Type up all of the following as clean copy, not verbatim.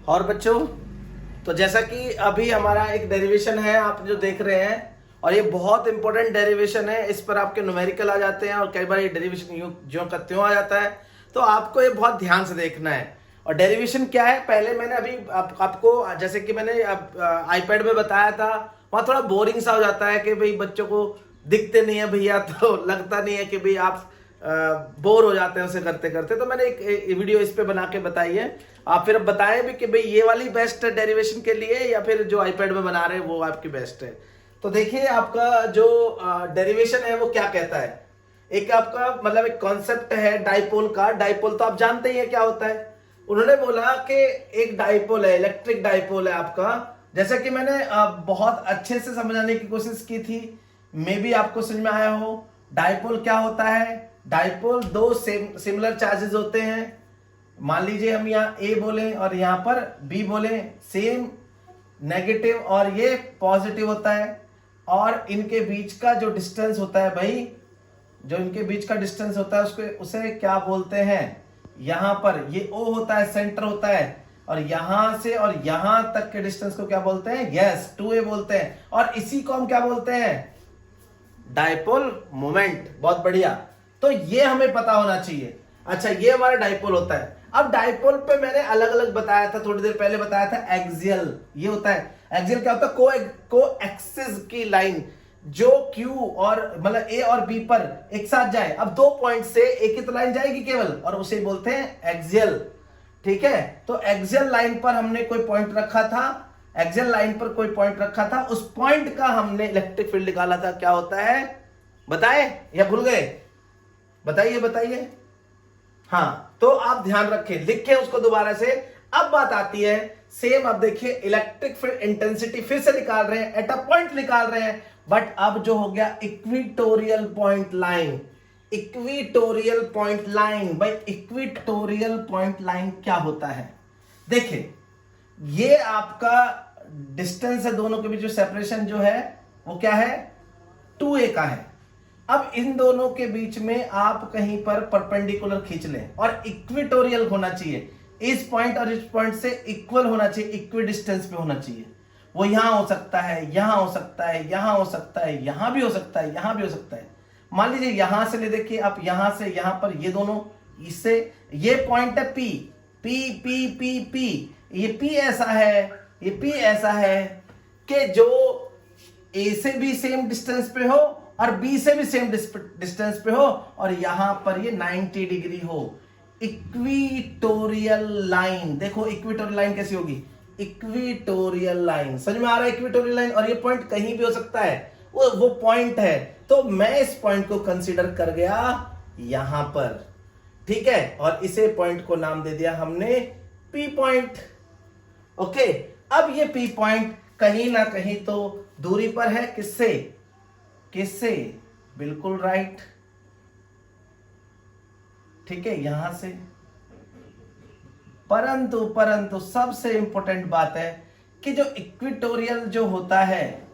और बच्चों, तो जैसा कि अभी हमारा एक डेरिवेशन है आप जो देख रहे हैं, और ये बहुत इंपॉर्टेंट डेरिवेशन है। इस पर आपके न्यूमेरिकल आ जाते हैं और कई बार ये डेरिवेशन ज्यों का त्यों आ जाता है, तो आपको ये बहुत ध्यान से देखना है। और डेरिवेशन क्या है, पहले मैंने अभी आपको जैसे कि मैंने आईपैड में बताया था, वहाँ थोड़ा बोरिंग सा हो जाता है कि भाई बच्चों को दिखते नहीं है भैया, तो लगता नहीं है कि भाई आप बोर हो जाते हैं उसे करते करते। तो मैंने एक वीडियो इस पे बना के बताई है। आप फिर बताएं भी कि भाई ये वाली बेस्ट है डेरिवेशन के लिए या फिर जो आईपैड में बना रहे हैं वो आपकी बेस्ट है। तो देखिए आपका जो डेरिवेशन है वो क्या कहता है। एक आपका मतलब एक कॉन्सेप्ट है डाइपोल का। डाइपोल तो आप जानते ही है क्या होता है। उन्होंने बोला कि एक डाइपोल है, इलेक्ट्रिक डाइपोल है आपका। जैसे कि मैंने बहुत अच्छे से समझाने की कोशिश की थी, मे बी आपको समझ में आया हो। डाइपोल क्या होता है, डाइपोल दो सिमिलर चार्जेस होते हैं। मान लीजिए हम यहाँ ए बोले और यहाँ पर बी बोले, सेम नेगेटिव और ये पॉजिटिव होता है। और इनके बीच का जो डिस्टेंस होता है भाई, जो इनके बीच का डिस्टेंस होता है उसे क्या बोलते हैं, यहां पर ये O होता है, सेंटर होता है। और यहां से और यहां तक के डिस्टेंस को क्या बोलते हैं, यस 2a बोलते हैं। और इसी को हम क्या बोलते हैं, डाइपोल मोमेंट। बहुत बढ़िया, तो ये हमें पता होना चाहिए। अच्छा, ये हमारा डाइपोल होता है। अब डाइपोल पे मैंने अलग अलग बताया था, थोड़ी देर पहले बताया था एक्सियल। ये होता है एक्सियल, क्या होता है, को एक्सिस की लाइन जो Q और मतलब A और B पर एक साथ जाए। अब 2 पॉइंट से एक ही तो लाइन जाएगी केवल, और उसे बोलते हैं एक्सियल। ठीक है, तो एक्सियल लाइन पर हमने कोई पॉइंट रखा था, एक्सियल लाइन पर कोई पॉइंट रखा था, उस पॉइंट का हमने इलेक्ट्रिक फील्ड निकाला था। क्या होता है बताए या भूल गए, बताइए बताइए। हाँ, तो आप ध्यान रखें, लिखें उसको दोबारा से। अब बात आती है सेम, अब देखिए इलेक्ट्रिक फील्ड इंटेंसिटी फिर से निकाल रहे हैं, एट अ पॉइंट निकाल रहे हैं, बट अब जो हो गया equatorial point line. Equatorial point line, भाई इक्विटोरियल पॉइंट लाइन क्या होता है, देखिए ये आपका डिस्टेंस है दोनों के बीच, जो सेपरेशन जो है वो क्या है, 2a का है। अब इन दोनों के बीच में आप कहीं पर परपेंडिकुलर खींच लें और इक्विटोरियल होना चाहिए। इस पॉइंट और इस पॉइंट से इक्वल होना चाहिए, इक्वी डिस्टेंस पे होना चाहिए। वो यहां हो सकता है, यहां हो सकता है, यहां हो सकता है, यहां भी हो सकता है, यहां भी हो सकता है। मान लीजिए यहां से ले, देखिए आप यहां से यहां पर, ये दोनों इससे, ये पॉइंट है P, P P P P, ये P ऐसा है, ये P ऐसा है कि जो A से भी सेम डिस्टेंस पे हो और B से भी सेम डिस्टेंस पे हो, और यहां पर ये 90 डिग्री हो। इक्विटोरियल लाइन, देखो इक्विटोरियल लाइन कैसी होगी, इक्विटोरियल लाइन, समझ में आ रहा है इक्विटोरियल लाइन। और ये पॉइंट कहीं भी हो सकता है, वो पॉइंट है। तो मैं इस पॉइंट को कंसीडर कर गया यहां पर, ठीक है, और इसे पॉइंट को नाम दे दिया हमने P पॉइंट। ओके, अब ये P पॉइंट कहीं ना कहीं तो दूरी पर है, किससे किससे, बिल्कुल राइट, ठीक है, यहां से। परंतु परंतु सबसे इंपॉर्टेंट बात है कि जो इक्विटोरियल जो होता है,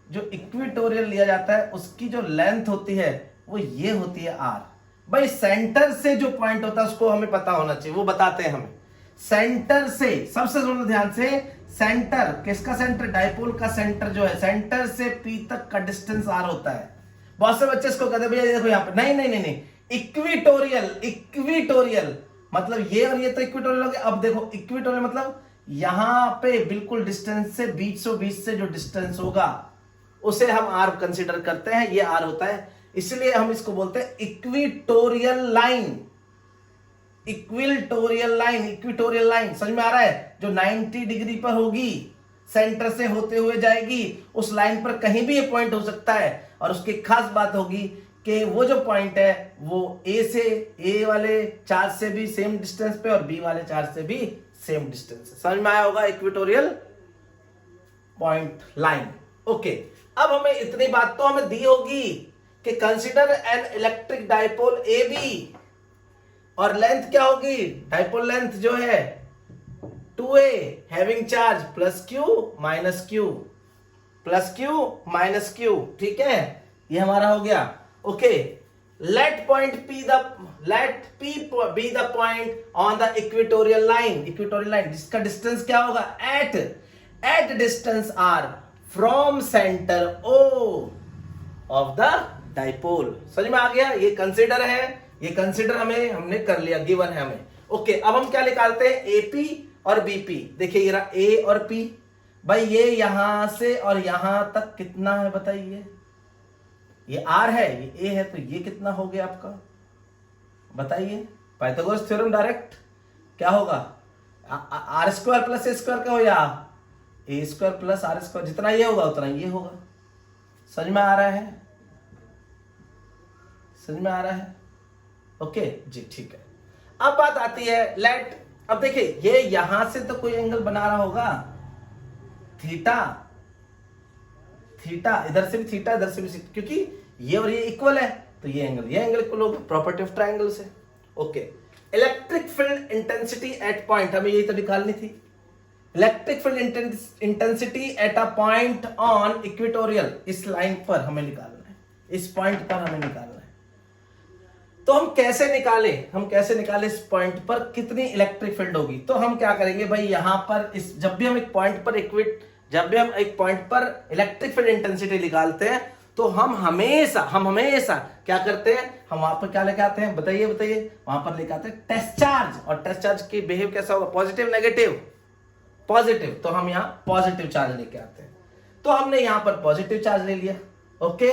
जो इक्विटोरियल लिया जाता है, उसकी जो लेंथ होती है वो ये होती है R। भाई सेंटर से जो पॉइंट होता है उसको हमें पता होना चाहिए, वो बताते हैं हमें। सेंटर से, सबसे सुनो ध्यान से, सेंटर किसका, सेंटर डाइपोल का सेंटर जो है, सेंटर से P तक का डिस्टेंस R होता है। बहुत से बच्चे इसको कहते हैं भैया देखो यहाँ पे, नहीं नहीं नहीं नहीं, इक्विटोरियल, इक्विटोरियल मतलब ये और ये तो इक्विटोरियल हो गया। अब देखो इक्विटोरियल मतलब यहां पे बिल्कुल डिस्टेंस से, बीच से जो डिस्टेंस होगा उसे हम R कंसीडर करते हैं, ये R होता है। इसलिए हम इसको बोलते हैं equatorial line. Equatorial line, equatorial line समझ में आ रहा है, जो 90 डिग्री पर होगी, सेंटर से होते हुए जाएगी। उस लाइन पर कहीं भी ये पॉइंट हो सकता है, और उसकी खास बात होगी कि वो जो पॉइंट है वो A वाले चार्ज से भी सेम डिस्टेंस पे और B वाले चार्ज से भी सेम डिस्टेंस। समझ में आया होगा इक्विटोरियल पॉइंट लाइन। ओके, अब हमें इतनी बात तो हमें दी होगी कि consider an electric dipole AB, और लेंथ क्या होगी, डाइपोल लेंथ जो है 2a having charge plus Q minus Q, plus Q minus Q, ठीक है, ये हमारा हो गया। Okay, let P be the point on the equatorial line जिसका डिस्टेंस क्या होगा at distance r from center O of the dipole। समझ में आ गया? ये कंसीडर है, ये कंसीडर हमने कर लिया, गिवन है हमें। ओके, अब हम क्या निकालते हैं? AP और BP। देखिए ये रहा A और P। भाई ये यहां से और यहां तक कितना है बताइए? ये R है, ये A है, तो ये कितना हो गया आपका बताइए? पाइथागोरस थ्योरम डायरेक्ट क्या होगा? R square plus a square का हो या a square plus r square, जितना ये होगा उतना ये होगा। समझ में आ रहा है? समझ में आ रहा है? ओके जी, ठीक है। अब बात आती है लेट, अब देखिए ये यहां से तो कोई एंगल बना रहा होगा थीटा, इधर से भी थीटा, इधर से भी, क्योंकि ये और ये इक्वल है तो ये एंगल इक्वल होगा, प्रॉपर्टी ऑफ ट्रायंगल से। Okay, electric field intensity eight point, हमें यही तो निकालनी थी। Electric field intensity at a point on equatorial, इस लाइन पर हमें निकालना है, इस पॉइंट पर हमें निकालना है। तो हम कैसे निकाले इस पॉइंट पर कितनी इलेक्ट्रिक फील्ड होगी? तो हम क्या करेंगे भाई, यहां पर जब भी हम एक पॉइंट पर इलेक्ट्रिक फील्ड इंटेंसिटी निकालते हैं तो हम हमेशा क्या करते हैं? हम वहां पर क्या लेके आते हैं? बताइए, वहां पर लेके आते हैं टेस्ट चार्ज। और टेस्ट चार्ज की बिहेव कैसा होगा? Positive, negative? पॉजिटिव। तो हम यहाँ पॉजिटिव चार्ज लेके आते हैं। तो हमने यहां पर पॉजिटिव चार्ज ले लिया। ओके,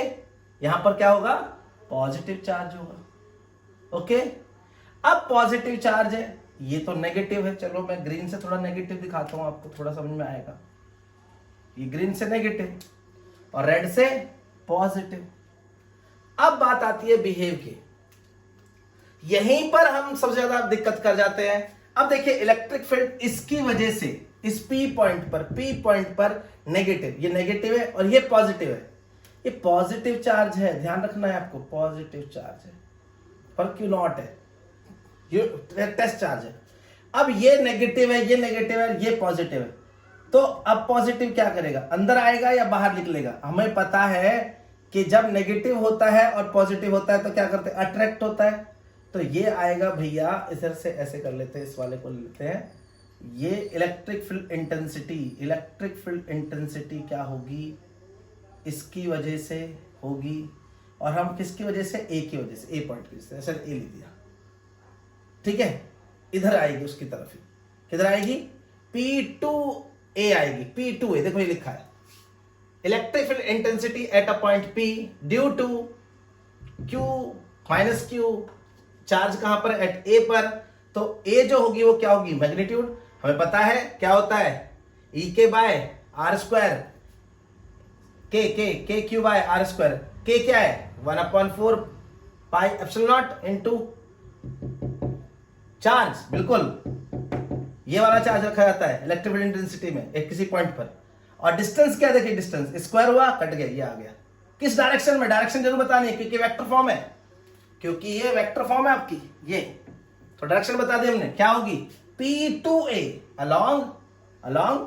यहां पर क्या होगा? पॉजिटिव चार्ज होगा। ओके, अब पॉजिटिव चार्ज है, ये तो नेगेटिव है। चलो मैं ग्रीन से थोड़ा नेगेटिव दिखाता हूं, आपको थोड़ा समझ में आएगा। ये ग्रीन से नेगेटिव और रेड से पॉजिटिव। अब बात आती है बिहेव की, यहीं पर हम सबसे ज्यादा दिक्कत कर जाते हैं। अब देखिए इलेक्ट्रिक फील्ड इसकी वजह से इस P पॉइंट पर नेगेटिव, ये नेगेटिव है और ये पॉजिटिव है। ये पॉजिटिव चार्ज है, ध्यान रखना है आपको, पॉजिटिव चार्ज है, पर क्यों नॉट है, ये टेस्ट चार्ज है। अब ये नेगेटिव है, ये पॉजिटिव है। तो अब पॉजिटिव क्या करेगा? अंदर आएगा या बाहर निकलेगा? हमें पता है कि जब नेगेटिव होता है और पॉजिटिव होता है तो क्या करते हैं? अट्रैक्ट होता है। तो ये आएगा भैया, इधर से ऐसे कर लेते हैं, इस वाले को लेते हैं। ये इलेक्ट्रिक फील्ड इंटेंसिटी क्या होगी? इसकी वजह से होगी। और हम किसकी वजह से? ए की वजह से, ए पॉइंट की वजह से। ऐसे ए लिख दिया, ठीक है। इधर आएगी उसकी तरफ ही, किधर आएगी? P2A आएगी, P2A। देखो ये लिखा है, electric field intensity at a point P due to Q charge कहां पर? एट A पर। तो A जो होगी वो क्या होगी? मैग्नीट्यूड। हमें पता है क्या होता है? E बाय आर स्क्वायर, के क्यू बाय आर स्क्वायर। के क्या है? 1/4 pi epsilon not into charge. बिल्कुल ये वाला चार्ज रखा जाता है इलेक्ट्रिक फील्ड इंटेंसिटी में एक किसी पॉइंट पर। और डिस्टेंस क्या? देखिए डिस्टेंस स्क्वायर हुआ, कट गया, ये आ गया। किस डायरेक्शन में? डायरेक्शन जरूर बतानी है क्योंकि वेक्टर फॉर्म है, क्योंकि ये वेक्टर फॉर्म है आपकी। ये तो डायरेक्शन बता दी हमने, क्या होगी? P2A, along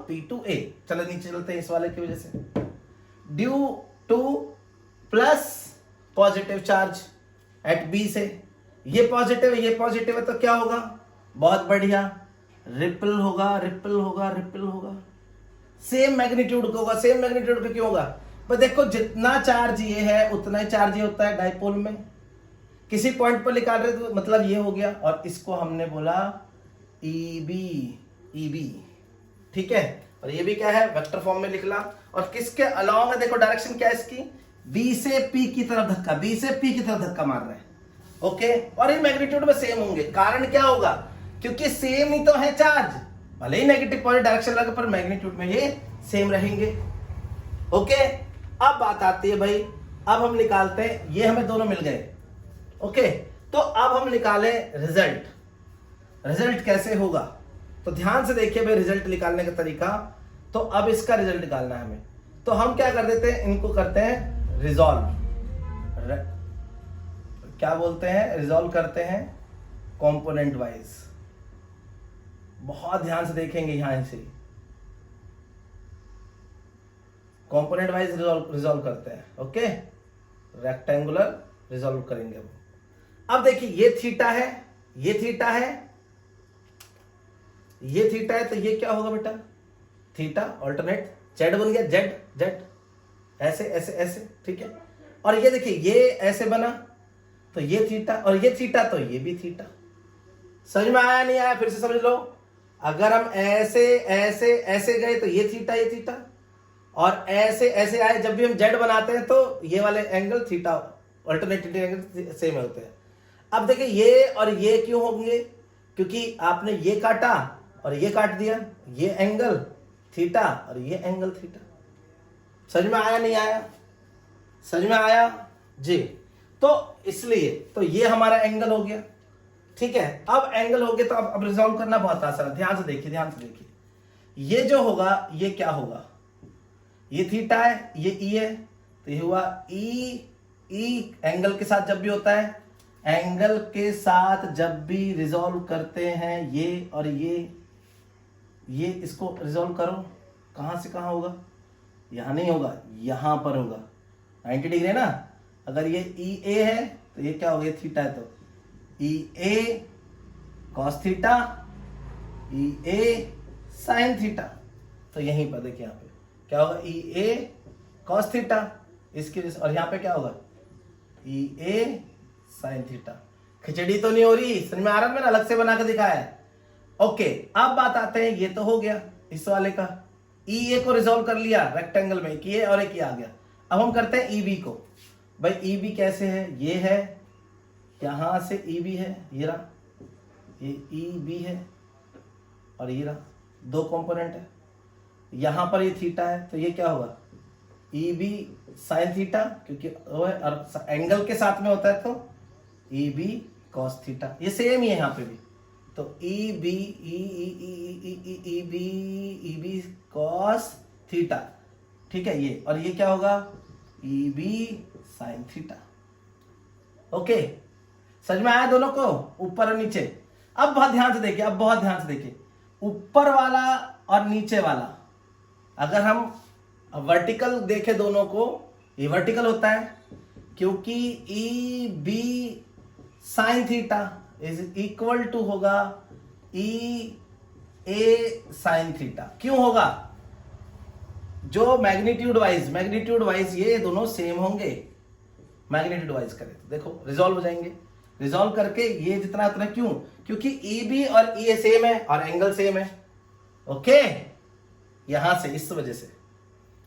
P2A। चलो नीचे चलते हैं इस वाले की वजह से, due two plus positive charge at B से। ये पॉजिटिव है तो क्या होगा? बहुत बढ़िया, रिपल होगा। सेम मैग्नीट्यूड का होगा। सेम मैग्नीट्यूड का क्यों होगा? पर देखो जितना चार्ज ये है उतना ही चार्ज ये होता है डाइपोल में। किसी पॉइंट पर निकाल रहे तो मतलब ये हो गया, और इसको हमने बोला EB, ठीक है। और ये भी क्या है? वेक्टर फॉर्म में लिखला। और किसके अलोंग है? देखो डायरेक्शन क्या है इसकी? B से P की तरफ धक्का मार रहे हैं। ओके, और ये मैग्नीट्यूड में सेम होंगे। कारण क्या होगा? क्योंकि सेम ही तो है चार्ज, भले ही नेगेटिव पॉजिटिव डायरेक्शन लगे पर मैग्नीट्यूड में ये सेम रहेंगे। ओके, अब बात आती है भाई, अब हम निकालते हैं, ये हमें दोनों मिल गए। ओके, तो अब हम निकाले रिजल्ट कैसे होगा? तो ध्यान से देखिए भाई रिजल्ट निकालने का तरीका। तो अब इसका रिजल्ट निकालना है हमें, तो हम क्या कर देते हैं? इनको करते हैं रिजॉल्व। क्या बोलते हैं? रिजॉल्व करते हैं कंपोनेंट वाइज। बहुत ध्यान से देखेंगे, यहां से कंपोनेंट वाइज रिजॉल्व करते हैं। ओके, रेक्टेंगुलर रिजॉल्व करेंगे अब। अब देखिए ये थीटा है, ये थीटा है, ये थीटा है, तो ये क्या होगा बेटा, थीटा ऑल्टरनेट, जेड बन गया, जेड जेड, ऐसे ऐसे ऐसे, ठीक है। और ये देखिए ये ऐसे बना, तो ये थीटा, और ये थीटा, तो ये भी थीटा। समझ में आया नहीं आया, फिर से समझ लो। अगर हम ऐसे ऐसे ऐसे गए तो ये थीटा, ये थीटा, और ऐसे ऐसे आए, जब भी हम जेड बनाते हैं तो ये वाले angle theta, alternative angle same होते हैं। अब देखिए ये और ये क्यों होंगे, क्योंकि आपने ये काटा और ये काट दिया, ये एंगल थीटा और ये एंगल थीटा। समझ में आया नहीं आया, समझ में आया जी। तो इसलिए तो ये हमारा एंगल हो गया, ठीक है। अब एंगल हो गया, तो अब रिजॉल्व करना बहुत आसान है। ध्यान से देखिए, ध्यान से देखिए, ये जो होगा ये क्या होगा, ये थीटा है, ये ई है, तो ये हुआ ई। ई एंगल के साथ जब भी होता है, एंगल के साथ जब भी रिजॉल्व करते हैं ये और ये इसको रिजॉल्व करो, कहां से कहां होगा, यहां नहीं होगा, यहां पर होगा 90 डिग्री है ना। अगर ये ई ए है तो ये क्या होगा, ये थीटा है, तो ई A cos theta, E A sine theta. तो यहीं पर देखिए, यहाँ पे क्या होगा, ई ए कॉस थीटा, इसके, और यहाँ पे क्या होगा, ई ए साइन थीटा। खिचड़ी तो नहीं हो रही, समझ में आ रहा है, मैंने अलग से बना के दिखाया है। ओके, अब बात आते हैं, ये तो हो गया इस वाले का, ई ए को रिजॉल्व कर लिया रेक्टेंगल में, किए और एक ये आ गया। अब हम करते हैं ई बी को। भाई ई बी कैसे है, ये है, यहां से ई बी है, ये रहा, ये ई बी है, और ये रहा, दो कंपोनेंट है, यहां पर ये थीटा है, तो ये क्या होगा, ई बी साइन थीटा, क्योंकि वो है और एंगल के साथ में होता है, तो ई बी कॉस थीटा। ये सेम ही है यहाँ पे भी, तो E B E B cos theta, ठीक है ये, और ये क्या होगा, E B sine theta. Okay, समझ में आया दोनों को, ऊपर और नीचे। अब बहुत ध्यान से देखिए, अब बहुत ध्यान से देखिए, ऊपर वाला और नीचे वाला, अगर हम वर्टिकल देखें दोनों को, ये वर्टिकल होता है, क्योंकि E B sine theta is equal to होगा ई ए साइन थीटा। क्यों होगा, जो मैग्नीट्यूड वाइज ये दोनों सेम होंगे, मैग्नीट्यूड वाइज करें तो देखो रिजॉल्व हो जाएंगे, रिजॉल्व करके ये जितना उतना, क्यों, क्योंकि ई बी और ई ए सेम है और एंगल सेम है। ओके, यहां से इस वजह से,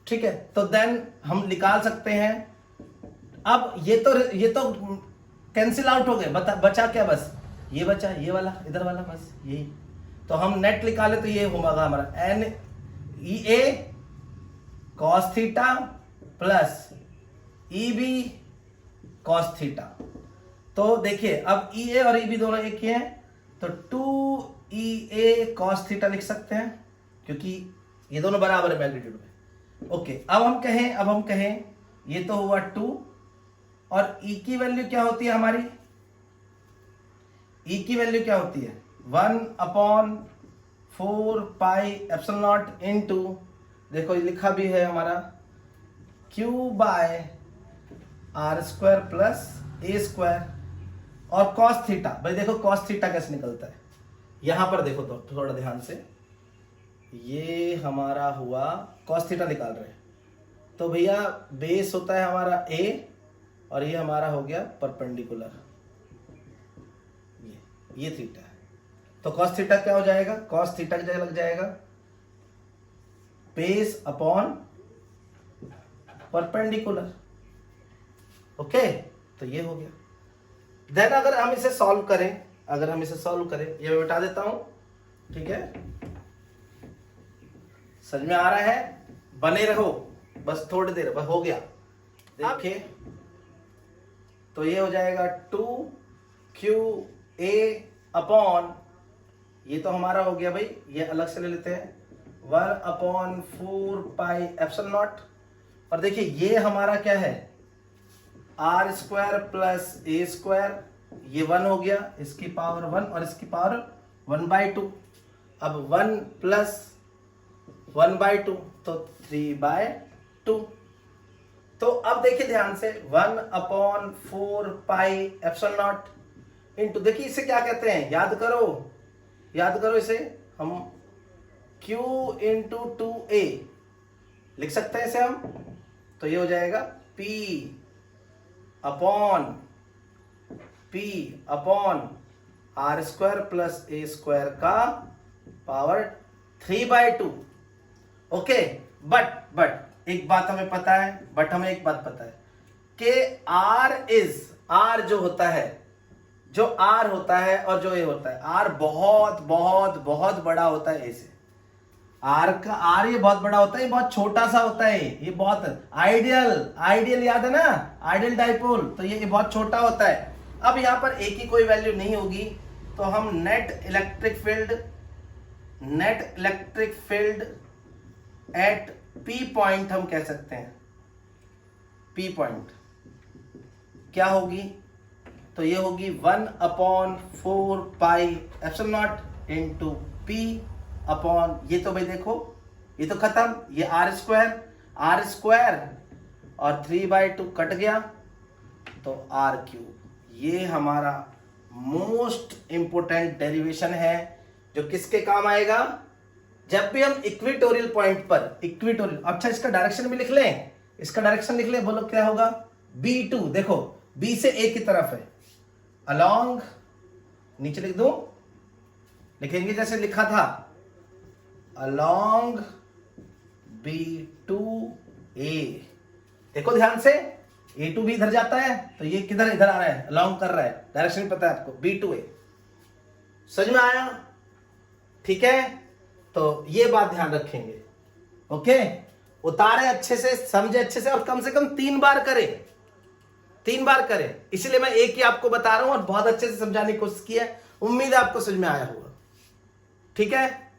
ठीक है। तो देन हम निकाल सकते हैं। अब ये तो कैंसिल आउट हो गए, बचा क्या, बस ये बचा, ये वाला इधर वाला, बस यही। तो हम नेट निकाले तो ये होगा हमारा N E A cos theta plus E B cos theta. तो देखिए अब ई ए और ई बी दोनों एक ही हैं, तो 2 EA कॉस थीटा लिख सकते हैं, क्योंकि ये दोनों बराबर है मैग्नीट्यूड में। ओके, अब हम कहें ये तो हुआ 2, और ई की वैल्यू क्या होती है हमारी, ई की वैल्यू क्या होती है 1/4 पाई एप्सिलॉन नॉट इनटू, देखो ये लिखा भी है हमारा Q by R square plus A square, और कॉस थीटा। भाई देखो कॉस थीटा कैसे निकलता है, यहां पर देखो तो थोड़ा ध्यान से, ये हमारा हुआ कॉस थीटा निकाल रहे हैं, तो भैया बेस होता है हमारा A और ये हमारा हो गया परपेंडिकुलर, ये थीटा है। तो कॉस थीटा क्या हो जाएगा, कॉस थीटा की जगह लग जाएगा बेस अपॉन परपेंडिकुलर। ओके, तो ये हो गया। देन अगर हम इसे सॉल्व करें, ये मैं बता देता हूं, ठीक है, समझ में आ रहा है, बने रहो बस थोड़ी देर, बस हो गया। देखिए तो ये हो जाएगा 2QA अपॉन, ये तो हमारा हो गया भाई, ये अलग से ले लेते हैं 1/4 पाई एप्सिलॉन नॉट, और देखिए ये हमारा क्या है R square plus A square, ये 1 हो गया, इसकी पावर 1 और इसकी पावर 1/2। अब 1 प्लस 1/2 तो 3/2। तो अब देखिए ध्यान से 1/4 पाई एप्सिलॉन नॉट, इंटू, देखिए इसे क्या कहते हैं, याद करो इसे हम Q इंटू 2A लिख सकते हैं इसे हम। तो ये हो जाएगा P upon R square plus A square का पावर 3/2। ओके, बट एक बात हमें पता है, कि R जो होता है और जो A होता है, R बहुत बहुत बहुत बड़ा होता है A से। R ये बहुत बड़ा होता है, ये बहुत छोटा सा होता है, ये बहुत आइडियल याद है ना, आइडियल डाइपोल, तो ये बहुत छोटा होता है। अब यहां पर A की कोई वैल्यू नहीं होगी, तो हम net electric field at P point हम कह सकते हैं। P पॉइंट क्या होगी, तो ये होगी 1/4 pi epsilon not into P upon, ये तो भाई देखो ये तो खत्म, ये R स्क्वायर और 3/2 कट गया, तो R3। ये हमारा मोस्ट इंपोर्टेंट डेरिवेशन है जो किसके काम आएगा, जब भी हम इक्वेटोरियल पॉइंट पर, अच्छा इसका डायरेक्शन भी लिख लें, बोलो क्या होगा, B2, देखो B से A की तरफ है, अलोंग, नीचे लिख दो, लिखेंगे जैसे लिखा था, अलोंग B2A। देखो ध्यान से, A2 भी इधर जाता है, तो ये किधर इधर आ रहा है, अलोंग कर रहा है, डायरेक्शन पता है आपको, B2A। समझ में आया? ठीक है, तो ये बात ध्यान रखेंगे। ओके, उतारे अच्छे से, समझे अच्छे से, और कम से कम 3 बार करें। इसलिए मैं एक ही आपको बता रहा हूं और बहुत अच्छे से समझाने की कोशिश की है। उम्मीद है आपको समझ में आया होगा। ठीक है।